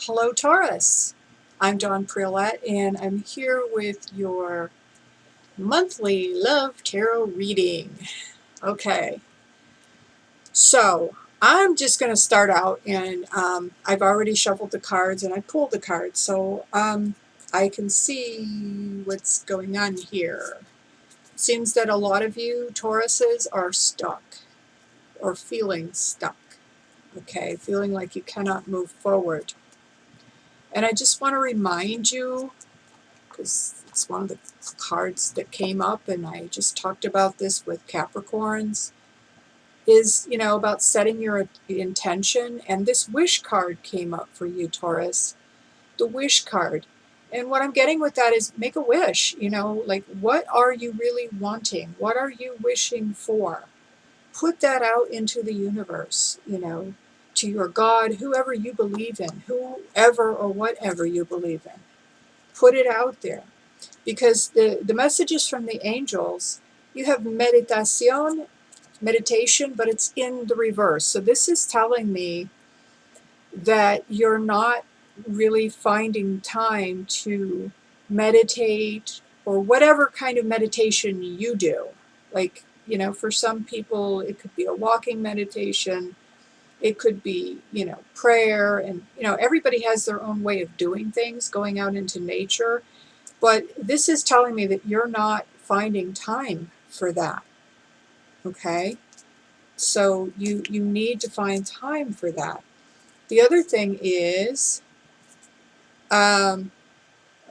Hello, Taurus. I'm Dawn Priolet, and I'm here with your monthly love tarot reading. Okay, so I'm just going to start out, and I've already shuffled the cards and I pulled the cards, so I can see what's going on here. It seems that a lot of you Tauruses are stuck or feeling stuck. Okay, feeling like you cannot move forward. And I just want to remind you, because it's one of the cards that came up, and I just talked about this with Capricorns, is, about setting your intention. And this wish card came up for you, Taurus, the wish card. And what I'm getting with that is make a wish, like what are you really wanting? What are you wishing for? Put that out into the universe, to your God, whoever you believe in, whoever or whatever you believe in. Put it out there. Because the messages from the angels, you have meditation, but it's in the reverse. So this is telling me that you're not really finding time to meditate or whatever kind of meditation you do. Like, for some people, it could be a walking meditation. It could be, prayer. And, everybody has their own way of doing things, going out into nature. But this is telling me that you're not finding time for that, okay? So you need to find time for that. The other thing is rendir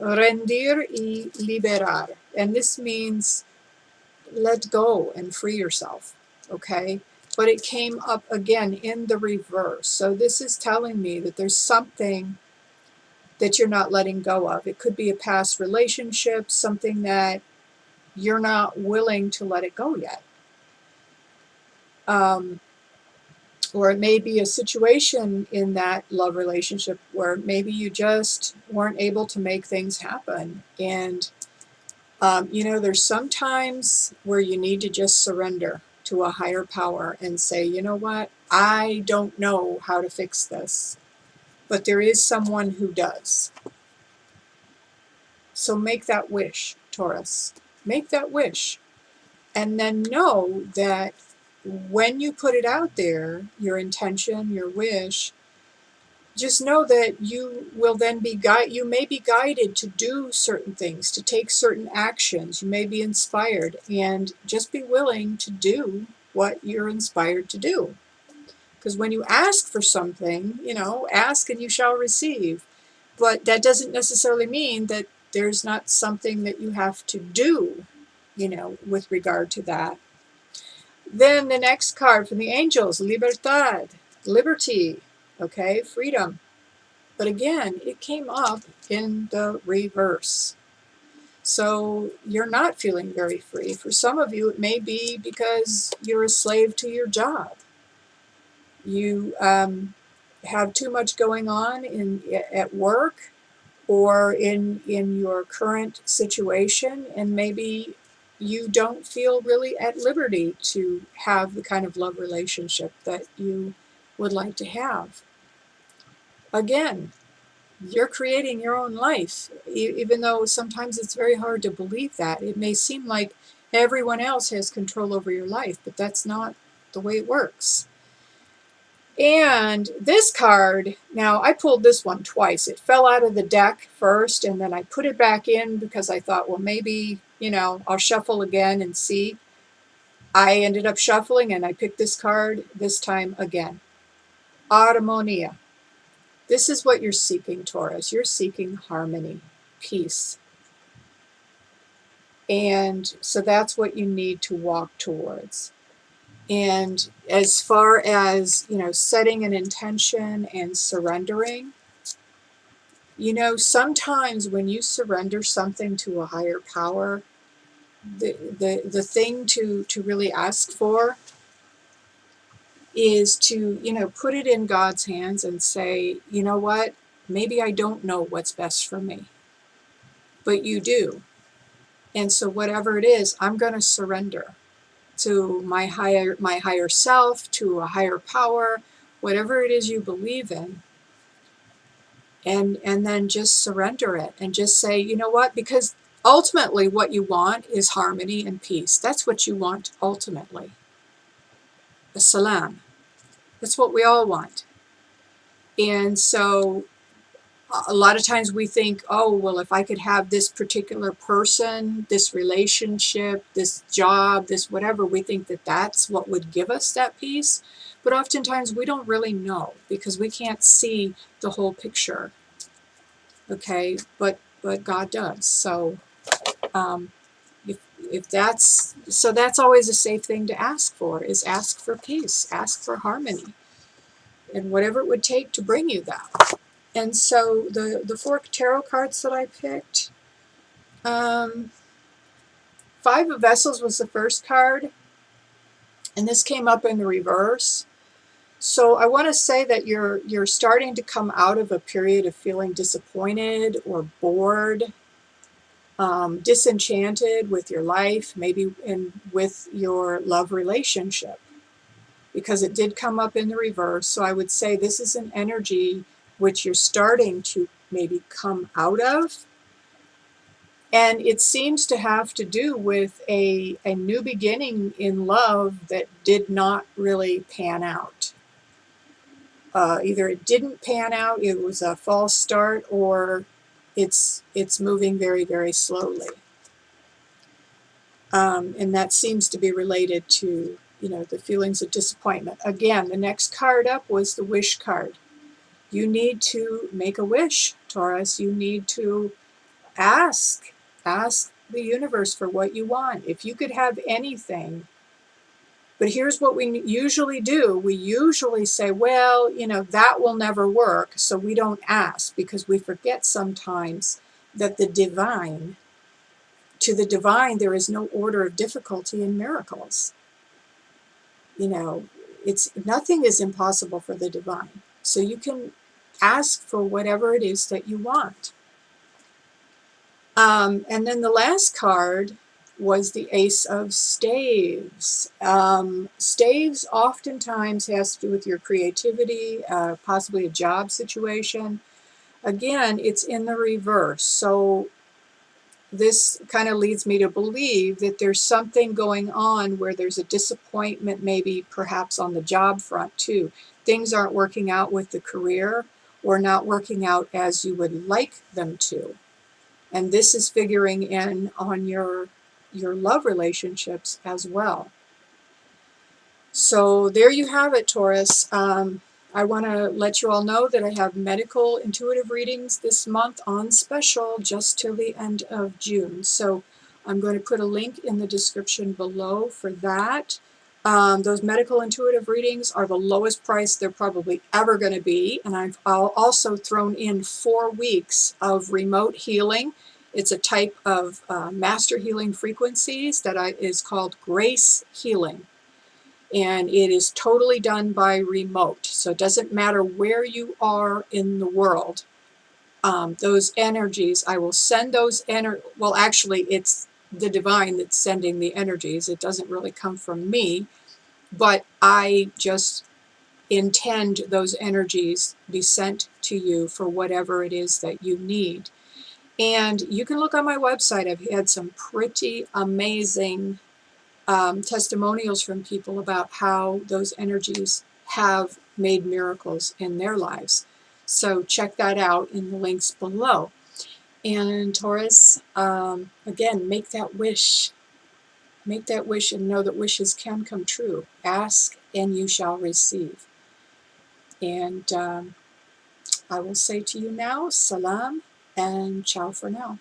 y liberar. And this means let go and free yourself, okay? But it came up again in the reverse. So this is telling me that there's something that you're not letting go of. It could be a past relationship, something that you're not willing to let it go yet. Or it may be a situation in that love relationship where maybe you just weren't able to make things happen. And, there's some times where you need to just surrender to a higher power and say, you know what, I don't know how to fix this, but there is someone who does. So make that wish, Taurus. Make that wish. And then know that when you put it out there, your intention, your wish, just know that you will then be you may be guided to do certain things, to take certain actions. You may be inspired, and just be willing to do what you're inspired to do. Because when you ask for something, ask and you shall receive. But that doesn't necessarily mean that there's not something that you have to do, with regard to that. Then the next card from the angels, Libertad, liberty, okay, freedom. But again, it came up in the reverse. So you're not feeling very free. For some of you, it may be because you're a slave to your job. You have too much going on at work or in your current situation, and maybe you don't feel really at liberty to have the kind of love relationship that you would like to have. Again, you're creating your own life, even though sometimes it's very hard to believe that. It may seem like everyone else has control over your life, but that's not the way it works. And this card, now I pulled this one twice. It fell out of the deck first, and then I put it back in because I thought, well, maybe, I'll shuffle again and see. I ended up shuffling, and I picked this card this time again. Armonia. This is what you're seeking, Taurus. You're seeking harmony, peace. And so that's what you need to walk towards. And as far as, setting an intention and surrendering, sometimes when you surrender something to a higher power, the thing to really ask for is to, put it in God's hands and say, you know what, maybe I don't know what's best for me, but you do. And so whatever it is, I'm going to surrender to my higher self, to a higher power, whatever it is you believe in. and then just surrender it and just say, you know what, because ultimately what you want is harmony and peace. That's what you want ultimately. A salam. That's what we all want. And so a lot of times we think, oh, well, if I could have this particular person, this relationship, this job, this whatever, we think that that's what would give us that peace. But oftentimes we don't really know because we can't see the whole picture. Okay, but God does. So um, if that's so, that's always a safe thing to ask for, is ask for peace, ask for harmony, and whatever it would take to bring you that. And so the 4 tarot cards that I picked, 5 of Vessels was the first card, and this came up in the reverse. So I want to say that you're starting to come out of a period of feeling disappointed or bored, disenchanted with your life, maybe with your love relationship, because it did come up in the reverse. So I would say this is an energy which you're starting to maybe come out of. And it seems to have to do with a new beginning in love that did not really pan out. Either it didn't pan out, it was a false start, or it's moving very, very slowly. And that seems to be related to, the feelings of disappointment. Again, the next card up was the wish card. You need to make a wish, Taurus. You need to ask the universe for what you want. If you could have anything. But here's what we usually do. We usually say, well, that will never work, so we don't ask, because we forget sometimes that to the divine, there is no order of difficulty in miracles. Nothing is impossible for the divine. So you can ask for whatever it is that you want. And then the last card was the Ace of Staves. Staves oftentimes has to do with your creativity, possibly a job situation. Again, it's in the reverse. So this kind of leads me to believe that there's something going on where there's a disappointment, maybe perhaps on the job front too. Things aren't working out with the career, or not working out as you would like them to. And this is figuring in on your love relationships as well. So there you have it, Taurus. I want to let you all know that I have medical intuitive readings this month on special just till the end of June. So I'm going to put a link in the description below for that. Those medical intuitive readings are the lowest price they're probably ever going to be. And I've also thrown in 4 weeks of remote healing. It's a type of master healing frequencies that is called grace healing. And it is totally done by remote. So it doesn't matter where you are in the world. Those energies, I will send those well, actually, it's the divine that's sending the energies. It doesn't really come from me, but I just intend those energies be sent to you for whatever it is that you need. And you can look on my website. I've had some pretty amazing testimonials from people about how those energies have made miracles in their lives. So check that out in the links below. And Taurus, again, make that wish. Make that wish and know that wishes can come true. Ask and you shall receive. And I will say to you now, salam and ciao for now.